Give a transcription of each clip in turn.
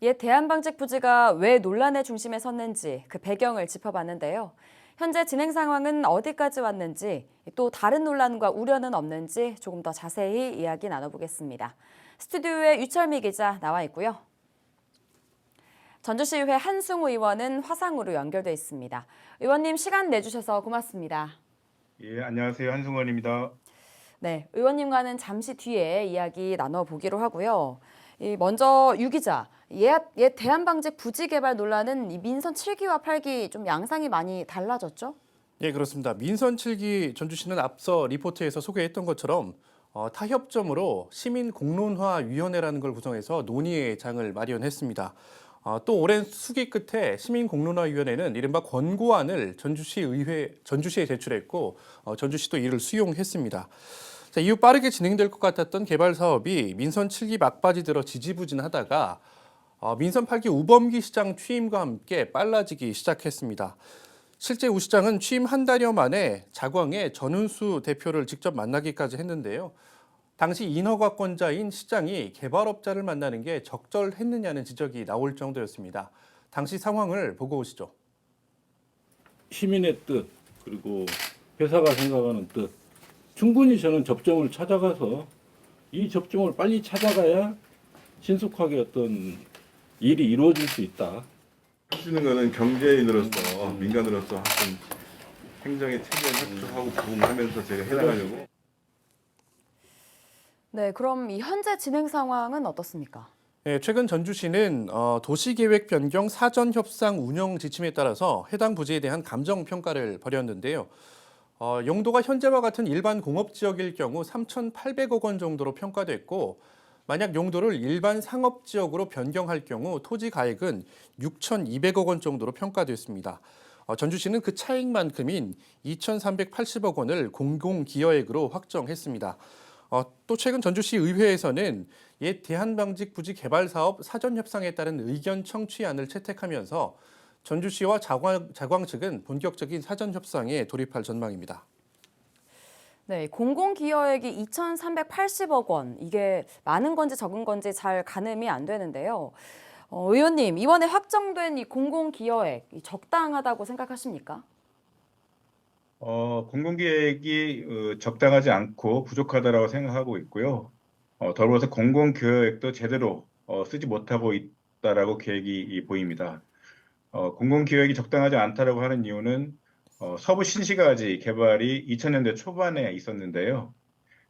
옛 대한방직 부지가 왜 논란의 중심에 섰는지 그 배경을 짚어봤는데요. 현재 진행 상황은 어디까지 왔는지, 또 다른 논란과 우려는 없는지 조금 더 자세히 이야기 나눠보겠습니다. 스튜디오에 유철미 기자 나와 있고요. 전주시의회 한승우 의원은 화상으로 연결돼 있습니다. 의원님 시간 내주셔서 고맙습니다. 예, 안녕하세요. 한승원입니다. 네, 의원님과는 잠시 뒤에 이야기 나눠보기로 하고요. 먼저 유 기자, 옛 대한방직 부지 개발 논란은 이 민선 7기와 8기 좀 양상이 많이 달라졌죠? 예, 그렇습니다. 민선 7기 전주시는 앞서 리포트에서 소개했던 것처럼 타협점으로 시민공론화위원회라는 걸 구성해서 논의의 장을 마련했습니다. 또 오랜 수기 끝에 시민공론화위원회는 이른바 권고안을 전주시에 제출했고 전주시도 이를 수용했습니다. 자, 이후 빠르게 진행될 것 같았던 개발 사업이 민선 7기 막바지 들어 지지부진하다가 민선 8기 우범기 시장 취임과 함께 빨라지기 시작했습니다. 실제 우 시장은 취임 한 달여 만에 자광의 전운수 대표를 직접 만나기까지 했는데요. 당시 인허가권자인 시장이 개발업자를 만나는 게 적절했느냐는 지적이 나올 정도였습니다. 당시 상황을 보고 오시죠. 시민의 뜻 그리고 회사가 생각하는 뜻 충분히 저는 접점을 찾아가서 이 접점을 빨리 찾아가야 신속하게 어떤 일이 이루어질 수 있다. 할 수 있는 거는 경제인으로서 민간으로서 하여튼 행정의 체계를 협조하고 부응하면서 제가 해나가려고. 네, 그럼 이 현재 진행 상황은 어떻습니까? 네, 최근 전주시는 도시계획 변경 사전 협상 운영 지침에 따라서 해당 부지에 대한 감정 평가를 벌였는데요. 용도가 현재와 같은 일반 공업지역일 경우 3,800억 원 정도로 평가됐고 만약 용도를 일반 상업지역으로 변경할 경우 토지 가액은 6,200억 원 정도로 평가됐습니다. 전주시는 그 차익만큼인 2,380억 원을 공공기여액으로 확정했습니다. 또 최근 전주시 의회에서는 옛 대한방직 부지 개발 사업 사전 협상에 따른 의견 청취안을 채택하면서 전주시와 자광 측은 본격적인 사전 협상에 돌입할 전망입니다. 네, 공공기여액이 2,380억 원, 이게 많은 건지 적은 건지 잘 가늠이 안 되는데요. 의원님, 이번에 확정된 이 공공기여액 적당하다고 생각하십니까? 공공기획이 적당하지 않고 부족하다라고 생각하고 있고요. 더불어서 공공기획도 제대로 쓰지 못하고 있다라고 계획이 보입니다. 공공기획이 적당하지 않다라고 하는 이유는 서부 신시가지 개발이 2000년대 초반에 있었는데요.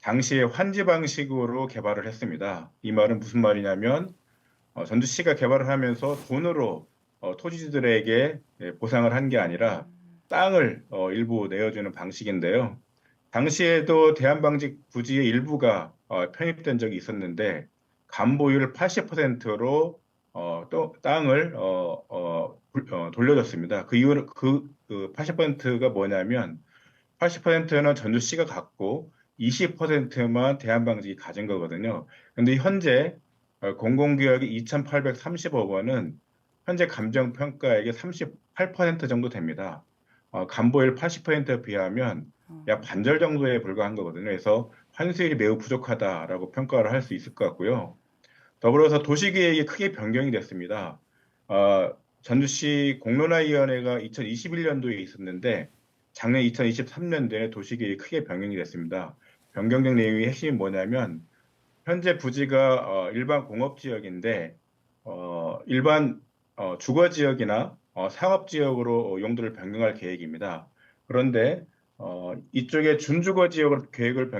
당시에 환지 방식으로 개발을 했습니다. 이 말은 무슨 말이냐면 전주시가 개발을 하면서 돈으로 토지주들에게 보상을 한 게 아니라 땅을 일부 내어주는 방식인데요. 당시에도 대한방직 부지의 일부가 편입된 적이 있었는데 간보율 80%로 또 땅을 돌려줬습니다. 그 이유는 그 80%가 뭐냐면 80%는 전주시가 갖고 20%만 대한방직이 가진 거거든요. 근데 현재 공공기획이 2,830억 원은 현재 감정평가액의 38% 정도 됩니다. 간보율 80%에 비하면 약 반절 정도에 불과한 거거든요. 그래서 환수율이 매우 부족하다라고 평가를 할 수 있을 것 같고요. 더불어서 도시계획이 크게 변경이 됐습니다. 전주시 공론화위원회가 2021년도에 있었는데 작년 2023년도에 도시계획이 크게 변경이 됐습니다. 변경된 내용의 핵심이 뭐냐면 현재 부지가 일반 공업지역인데 일반 주거지역이나 상업지역으로 용도를 변경할 계획입니다. 그런데 이쪽에 준주거지역으로 계획을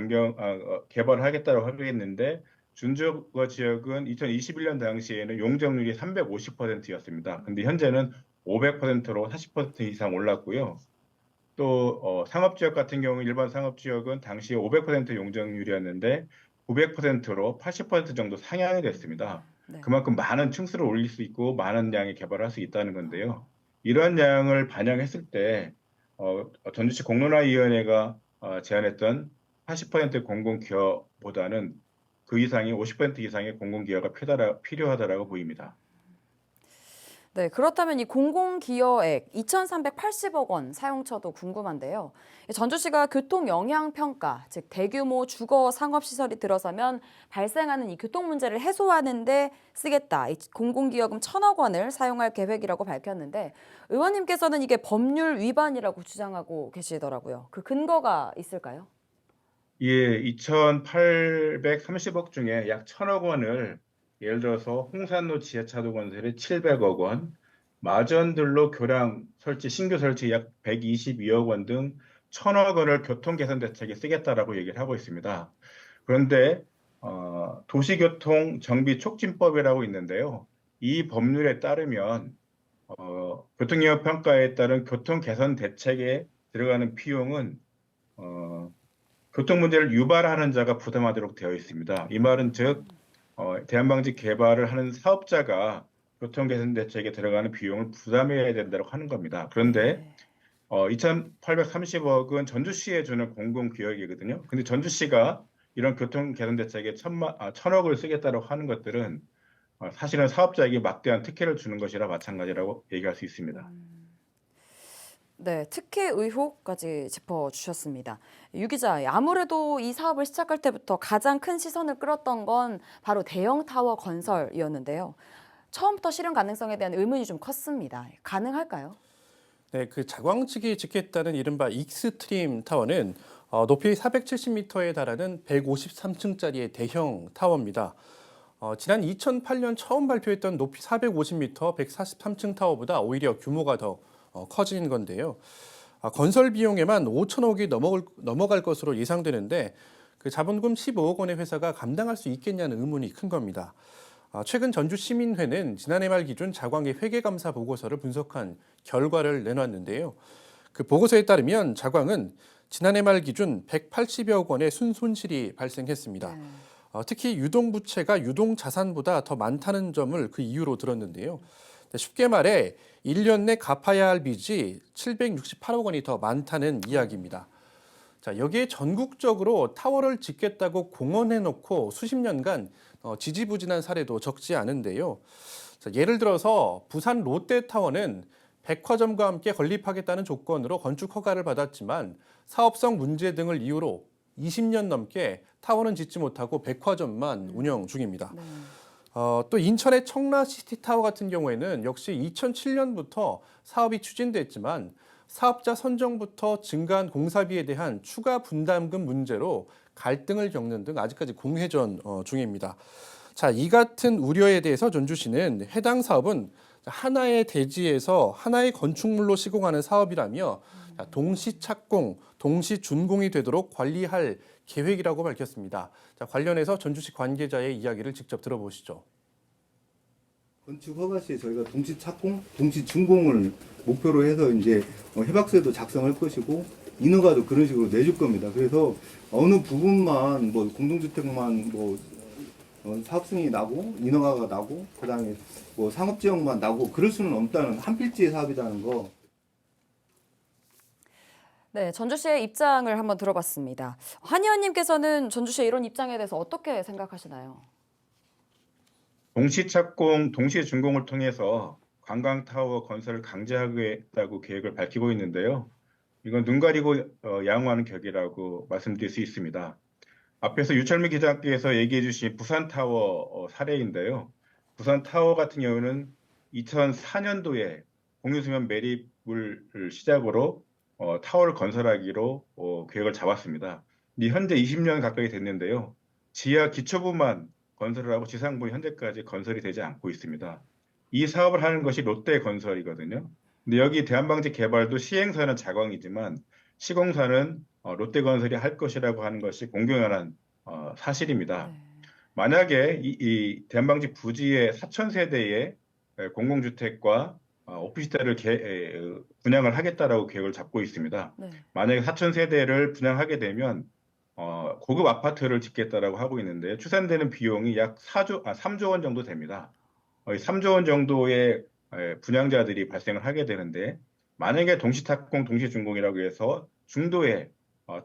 개발하겠다고 하겠는데 준주거지역은 2021년 당시에는 용적률이 350%였습니다. 근데 현재는 500%로 40% 이상 올랐고요. 또 상업지역 같은 경우 일반 상업지역은 당시 500% 용적률이었는데 900%로 80% 정도 상향이 됐습니다. 네. 그만큼 많은 층수를 올릴 수 있고 많은 양의 개발을 할 수 있다는 건데요. 이러한 양을 반영했을 때 전주시 공론화위원회가 제안했던 80% 공공기여보다는 그 이상의 50% 이상의 공공기여가 필요하다라고 보입니다. 네, 그렇다면 이 공공기여액 2,380억 원 사용처도 궁금한데요. 전주시가 교통영향평가, 즉 대규모 주거 상업시설이 들어서면 발생하는 이 교통 문제를 해소하는 데 쓰겠다. 이 공공기여금 1,000억 원을 사용할 계획이라고 밝혔는데 의원님께서는 이게 법률 위반이라고 주장하고 계시더라고요. 그 근거가 있을까요? 예, 2,830억 중에 약 1,000억 원을 예를 들어서 홍산로 지하차도 건설에 700억 원, 마전들로 교량 설치, 신규 설치 약 122억 원 등 1,000억 원을 교통 개선 대책에 쓰겠다라고 얘기를 하고 있습니다. 그런데 도시교통 정비 촉진법이라고 있는데요. 이 법률에 따르면 교통영향 평가에 따른 교통 개선 대책에 들어가는 비용은 교통 문제를 유발하는 자가 부담하도록 되어 있습니다. 이 말은 즉 대안방지 개발을 하는 사업자가 교통 개선 대책에 들어가는 비용을 부담해야 된다고 하는 겁니다. 그런데 네. 2,830억은 전주시에 주는 공공기여액이거든요. 근데 전주시가 이런 교통 개선 대책에 1,000억을 쓰겠다고 하는 것들은 사실은 사업자에게 막대한 특혜를 주는 것이라 마찬가지라고 얘기할 수 있습니다. 네, 특혜 의혹까지 짚어주셨습니다. 유 기자, 아무래도 이 사업을 시작할 때부터 가장 큰 시선을 끌었던 건 바로 대형 타워 건설이었는데요. 처음부터 실현 가능성에 대한 의문이 좀 컸습니다. 가능할까요? 네, 그 자광 측이 짓겠다는 이른바 익스트림 타워는 높이 470m에 달하는 153층짜리의 대형 타워입니다. 지난 2008년 처음 발표했던 높이 450m, 143층 타워보다 오히려 규모가 더 커진 건데요. 건설 비용에만 5천억이 넘어갈 것으로 예상되는데 그 자본금 15억 원의 회사가 감당할 수 있겠냐는 의문이 큰 겁니다. 최근 전주시민회는 지난해 말 기준 자광의 회계감사 보고서를 분석한 결과를 내놨는데요. 그 보고서에 따르면 자광은 지난해 말 기준 180여억 원의 순손실이 발생했습니다. 네. 특히 유동부채가 유동자산보다 더 많다는 점을 그 이유로 들었는데요. 쉽게 말해 1년 내 갚아야 할 빚이 768억 원이 더 많다는 이야기입니다. 자, 여기에 전국적으로 타워를 짓겠다고 공언해놓고 수십 년간 지지부진한 사례도 적지 않은데요. 자, 예를 들어서 부산 롯데타워는 백화점과 함께 건립하겠다는 조건으로 건축 허가를 받았지만 사업성 문제 등을 이유로 20년 넘게 타워는 짓지 못하고 백화점만 운영 중입니다. 네. 또 인천의 청라시티타워 같은 경우에는 역시 2007년부터 사업이 추진됐지만 사업자 선정부터 증가한 공사비에 대한 추가 분담금 문제로 갈등을 겪는 등 아직까지 공회전 중입니다. 자, 이 같은 우려에 대해서 전주시는 해당 사업은 하나의 대지에서 하나의 건축물로 시공하는 사업이라며 동시 착공, 동시 준공이 되도록 관리할 계획이라고 밝혔습니다. 자, 관련해서 전주시 관계자의 이야기를 직접 들어보시죠. 건축 허가 시에 저희가 동시 착공, 동시 준공을 목표로 해서 이제 해박서도 작성할 것이고 인허가도 그런 식으로 내줄 겁니다. 그래서 어느 부분만 뭐 공동주택만 뭐 사업 승인이 나고 인허가가 나고 그다음에 뭐 상업지역만 나고 그럴 수는 없다는 한 필지의 사업이라는 거. 네, 전주시의 입장을 한번 들어봤습니다. 한 의원님께서는 전주시의 이런 입장에 대해서 어떻게 생각하시나요? 동시착공, 동시준공을 통해서 관광타워 건설을 강제하겠다고 계획을 밝히고 있는데요. 이건 눈 가리고 양호하는 격이라고 말씀드릴 수 있습니다. 앞에서 유철민 기자께서 얘기해 주신 부산타워 사례인데요. 부산타워 같은 경우는 2004년도에 공유수면 매립을 시작으로 타워를 건설하기로 계획을 잡았습니다. 현재 20년 가까이 됐는데요. 지하 기초부만 건설을 하고 지상부는 현재까지 건설이 되지 않고 있습니다. 이 사업을 하는 것이 롯데건설이거든요. 근데 여기 대한방지 개발도 시행사는 자광이지만 시공사는 롯데건설이 할 것이라고 하는 것이 공공연한 사실입니다. 네. 만약에 이 대한방지 부지의 4,000세대의 공공주택과 오피스텔을 분양을 하겠다라고 계획을 잡고 있습니다. 네. 만약에 4,000세대를 분양하게 되면 고급 아파트를 짓겠다라고 하고 있는데 추산되는 비용이 약 3조 원 정도 됩니다. 3조 원 정도의 분양자들이 발생을 하게 되는데 만약에 동시탁공, 동시준공이라고 해서 중도에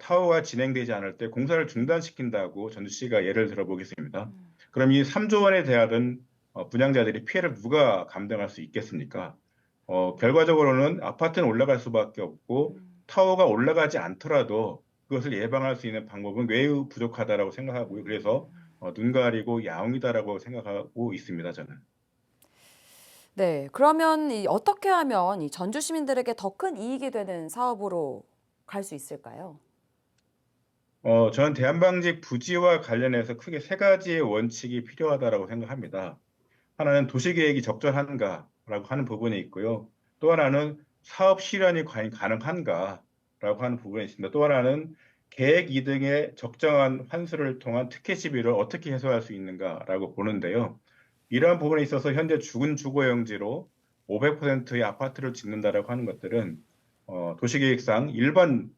타워가 진행되지 않을 때 공사를 중단시킨다고 전주시가 예를 들어보겠습니다. 그럼 이 3조 원에 대한 분양자들이 피해를 누가 감당할 수 있겠습니까? 결과적으로는 아파트는 올라갈 수밖에 없고 타워가 올라가지 않더라도 그것을 예방할 수 있는 방법은 매우 부족하다라고 생각하고요. 그래서 눈 가리고 야옹이다라고 생각하고 있습니다, 저는. 네, 그러면 어떻게 하면 이 전주 시민들에게 더 큰 이익이 되는 사업으로 갈 수 있을까요? 저는 대한방직 부지와 관련해서 크게 세 가지의 원칙이 필요하다라고 생각합니다. 하나는 도시계획이 적절한가라고 하는 부분이 있고요. 또 하나는 사업 실현이 과연 가능한가라고 하는 부분이 있습니다. 또 하나는 계획 이등의 적정한 환수를 통한 특혜 시비를 어떻게 해소할 수 있는가라고 보는데요. 이러한 부분에 있어서 현재 죽은 주거용지로 500%의 아파트를 짓는다라고 하는 것들은 도시계획상 일반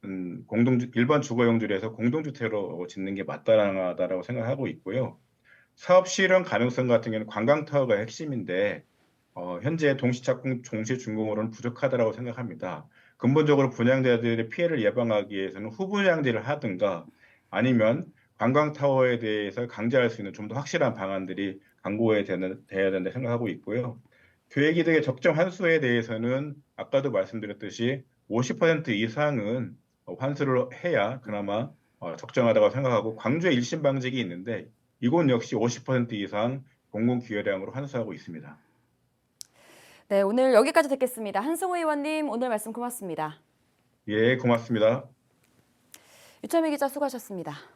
주거용지에서 공동주택으로 짓는 게 마땅하다라고 생각하고 있고요. 사업 실현 가능성 같은 경우는 관광타워가 핵심인데 현재 동시착공, 종시준공으로는 부족하다라고 생각합니다. 근본적으로 분양자들의 피해를 예방하기 위해서는 후분양제를 하든가 아니면 관광타워에 대해서 강제할 수 있는 좀 더 확실한 방안들이 돼야 된다 생각하고 있고요. 계획이득의 적정 환수에 대해서는 아까도 말씀드렸듯이 50% 이상은 환수를 해야 그나마 적정하다고 생각하고 광주에 1심 방직이 있는데 이곳 역시 50% 이상 공공기여량으로 환수하고 있습니다. 네, 오늘 여기까지 듣겠습니다. 한승우 의원님, 오늘 말씀 고맙습니다. 예, 고맙습니다. 유철미 기자 수고하셨습니다.